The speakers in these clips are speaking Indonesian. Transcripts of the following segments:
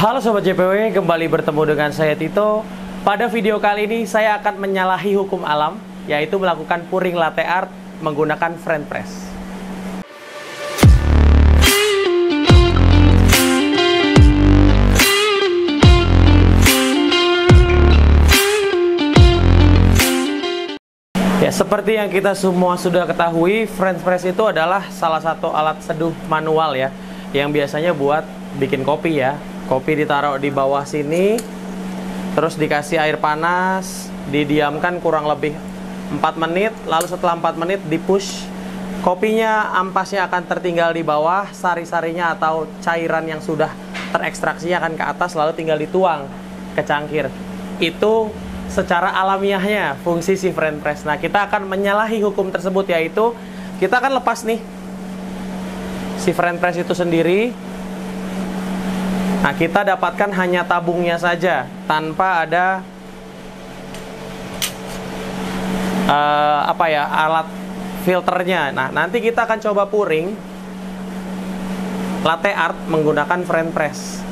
Halo Sobat JPW, kembali bertemu dengan saya Tito. Pada video kali ini saya akan menyalahi hukum alam, yaitu melakukan puring latte art menggunakan French press. Ya, seperti yang kita semua sudah ketahui, French press itu adalah salah satu alat seduh manual ya, yang biasanya buat bikin kopi ya. Kopi ditaruh di bawah sini, terus dikasih air panas, didiamkan kurang lebih 4 menit, lalu setelah 4 menit dipush. Kopinya, ampasnya akan tertinggal di bawah, sari-sarinya atau cairan yang sudah terekstraksi akan ke atas, lalu tinggal dituang ke cangkir. Itu secara alamiahnya fungsi si French press. Nah, kita akan menyalahi hukum tersebut, yaitu kita akan lepas nih si French press itu sendiri. Nah, kita dapatkan hanya tabungnya saja tanpa ada alat filternya. Nah, nanti kita akan coba puring latte art menggunakan French press.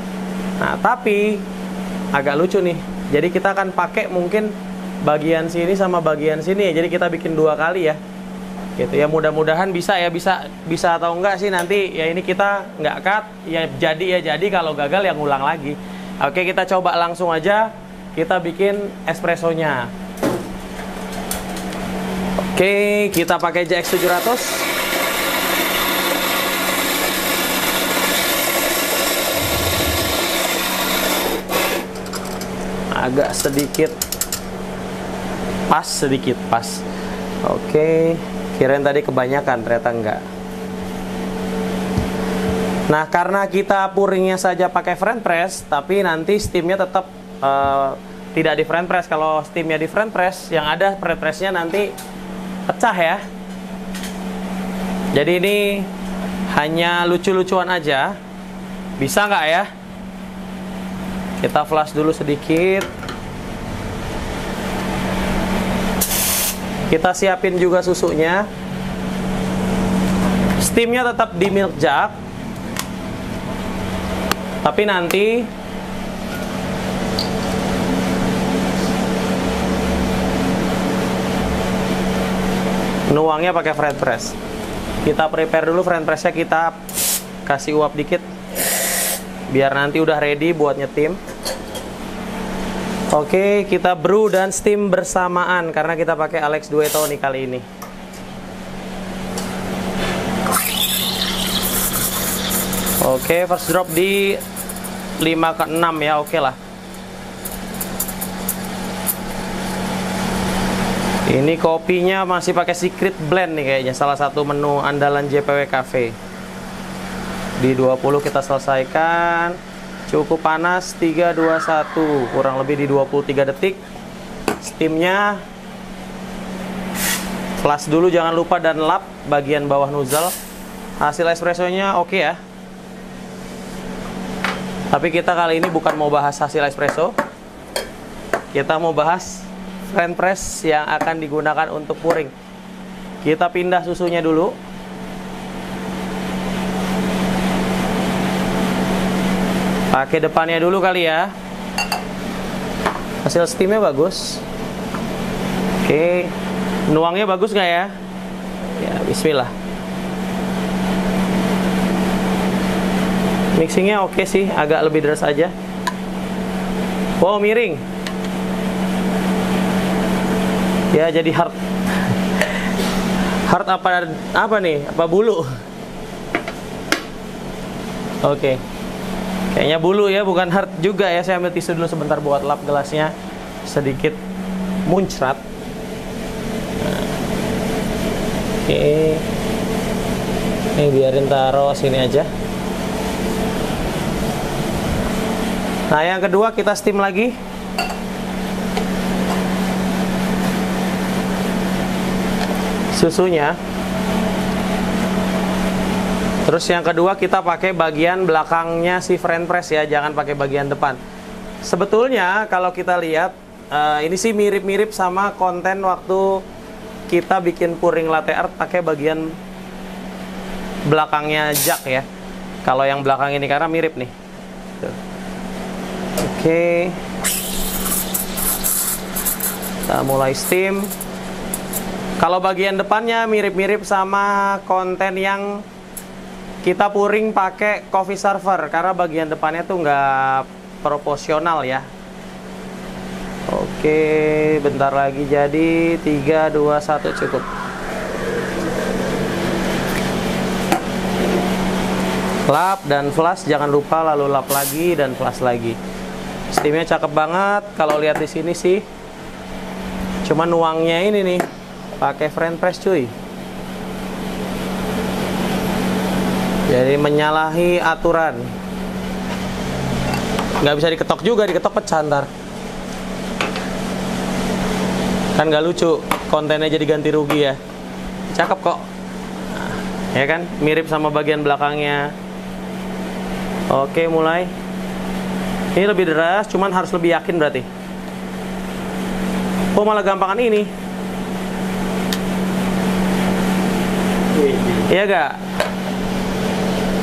Nah, tapi agak lucu nih. Jadi kita akan pakai mungkin bagian sini sama bagian sini. Jadi kita bikin 2 kali ya. Gitu ya, mudah-mudahan bisa ya, bisa atau enggak sih nanti ya, ini kita nggak cut ya, jadi kalau gagal ya ngulang lagi. Oke, kita coba langsung aja kita bikin espressonya. Oke, kita pakai JX 700. Agak sedikit pas. Oke, kirain tadi kebanyakan, ternyata enggak. Nah, karena kita puringnya saja pakai French press, tapi nanti steamnya tetap tidak di French press. Kalau steamnya di French press, yang ada French pressnya nanti pecah ya. Jadi ini hanya lucu-lucuan aja. Bisa nggak ya? Kita flash dulu sedikit. Kita siapin juga susunya. Steamnya tetap di milk jug, tapi nanti nuangnya pakai French press. Kita prepare dulu French pressnya, kita kasih uap dikit biar nanti udah ready buat nyetim. Oke, kita brew dan steam bersamaan karena kita pakai Alex Duetto nih kali ini. Oke, first drop di 5/6 ya, oke lah. Ini kopinya masih pakai secret blend nih kayaknya, salah satu menu andalan JPW Cafe. Di 20 kita selesaikan. Cukup panas, 3, 2, 1, kurang lebih di 23 detik. Steamnya flash dulu, jangan lupa, dan lap bagian bawah nozzle. Hasil espressonya oke ya. Tapi kita kali ini bukan mau bahas hasil espresso, kita mau bahas French press yang akan digunakan untuk puring. Kita pindah susunya dulu. Pakai depannya dulu kali ya. Hasil steamnya bagus. Oke, nuangnya bagus nggak ya? Ya, bismillah. Mixingnya oke sih, agak lebih deras aja. Wow, miring. Ya, jadi hard. Hard apa nih? Apa bulu? Oke. Kayaknya bulu ya, bukan hard juga ya. Saya ambil tisu dulu sebentar buat lap gelasnya. Sedikit muncrat. Oke. Ini biarin taruh sini aja. Nah, yang kedua kita steam lagi. Susunya. Terus yang kedua kita pakai bagian belakangnya si French press ya, jangan pakai bagian depan. Sebetulnya kalau kita lihat ini sih mirip-mirip sama konten waktu kita bikin puring latte art pakai bagian belakangnya jug ya. Kalau yang belakang ini karena mirip nih. Tuh. Oke. Kita mulai steam. Kalau bagian depannya mirip-mirip sama konten yang kita puring pakai coffee server, karena bagian depannya tuh nggak proporsional ya. Oke, bentar lagi jadi. 3, 2, 1 cukup. Lap dan flash, jangan lupa, lalu lap lagi dan flash lagi. Steamnya cakep banget. Kalau lihat di sini sih, cuma nuangnya ini nih, pakai French press cuy. Jadi menyalahi aturan. Nggak bisa diketok juga, diketok pecah ntar. Kan nggak lucu, kontennya jadi ganti rugi ya. Cakep kok. Nah, ya kan, mirip sama bagian belakangnya. Oke, mulai. Ini lebih deras, cuman harus lebih yakin berarti. Oh, malah gampangan ini. Iya gak?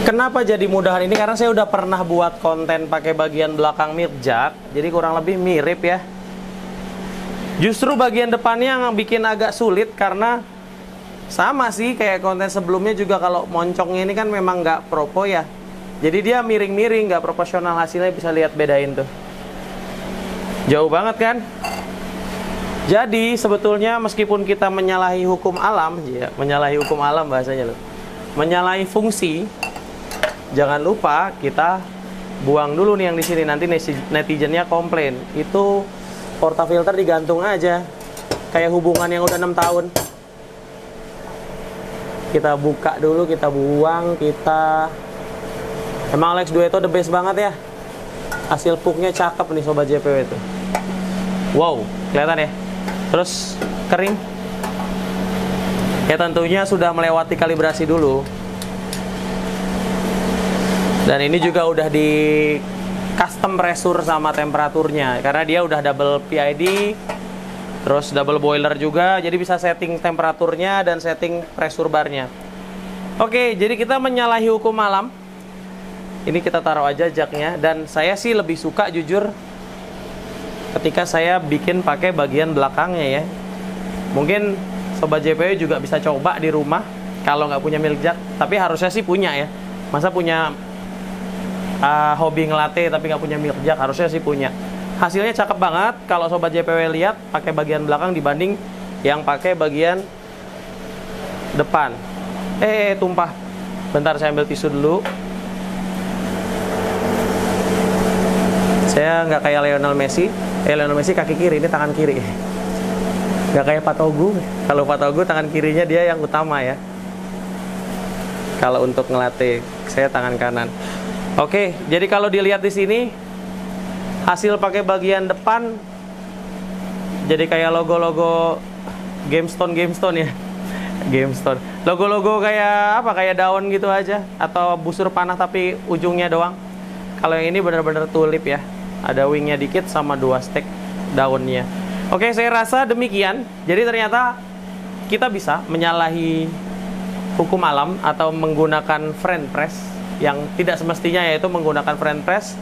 Kenapa jadi mudahan ini? Karena saya udah pernah buat konten pakai bagian belakang milk jug, jadi kurang lebih mirip ya. Justru bagian depannya yang bikin agak sulit karena sama sih kayak konten sebelumnya juga, kalau moncongnya ini kan memang nggak propo ya. Jadi dia miring-miring, nggak proporsional, hasilnya bisa lihat bedain tuh. Jauh banget kan? Jadi sebetulnya meskipun kita menyalahi hukum alam, ya, menyalahi hukum alam bahasanya loh, menyalahi fungsi, jangan lupa kita buang dulu nih yang di sini, nanti netizennya komplain. Itu portafilter digantung aja, kayak hubungan yang udah 6 tahun. Kita buka dulu, kita buang, kita. Emang Alex Dueto the best banget ya. Hasil puknya cakep nih sobat JPW itu. Wow, kelihatan ya. Terus kering. Ya tentunya sudah melewati kalibrasi dulu. Dan ini juga udah di custom pressure sama temperaturnya, karena dia udah double PID, terus double boiler juga, jadi bisa setting temperaturnya dan setting pressure barnya. Oke, jadi kita menyalahi hukum alam. Ini kita taruh aja jaknya, dan saya sih lebih suka jujur ketika saya bikin pakai bagian belakangnya ya. Mungkin sobat JPW juga bisa coba di rumah kalau nggak punya milk jug, tapi harusnya sih punya ya. Masa punya hobi ngelate tapi nggak punya milk jug? Harusnya sih punya. Hasilnya cakep banget kalau sobat JPW lihat pakai bagian belakang dibanding yang pakai bagian depan. Tumpah. Bentar, saya ambil tisu dulu. Saya nggak kayak Lionel Messi. Lionel Messi kaki kiri, ini tangan kiri. Nggak kayak Patogu. Kalau Patogu tangan kirinya dia yang utama ya. Kalau untuk ngelatih, saya tangan kanan. Oke, jadi kalau dilihat di sini hasil pakai bagian depan jadi kayak logo-logo GameStone ya. GameStone. Logo-logo kayak apa? Kayak daun gitu aja, atau busur panah tapi ujungnya doang. Kalau yang ini benar-benar tulip ya. Ada wingnya dikit sama 2 stek daunnya. Oke, saya rasa demikian. Jadi ternyata kita bisa menyalahi hukum alam atau menggunakan French press yang tidak semestinya, yaitu menggunakan French press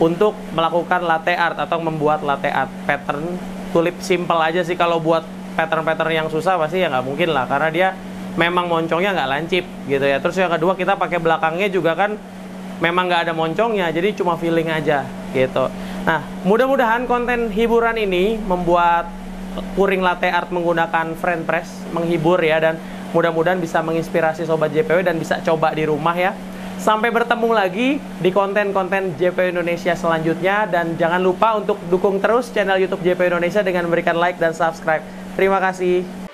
untuk melakukan latte art atau membuat latte art pattern tulip. Simple aja sih. Kalau buat pattern-pattern yang susah pasti ya nggak mungkin lah, karena dia memang moncongnya nggak lancip gitu ya. Terus yang kedua, kita pakai belakangnya juga kan memang nggak ada moncongnya, jadi cuma feeling aja gitu. Nah, mudah-mudahan konten hiburan ini membuat puring latte art menggunakan French press menghibur ya, dan mudah-mudahan bisa menginspirasi sobat JPW dan bisa coba di rumah ya. Sampai bertemu lagi di konten-konten JPW Indonesia selanjutnya, dan jangan lupa untuk dukung terus channel YouTube JPW Indonesia dengan memberikan like dan subscribe. Terima kasih.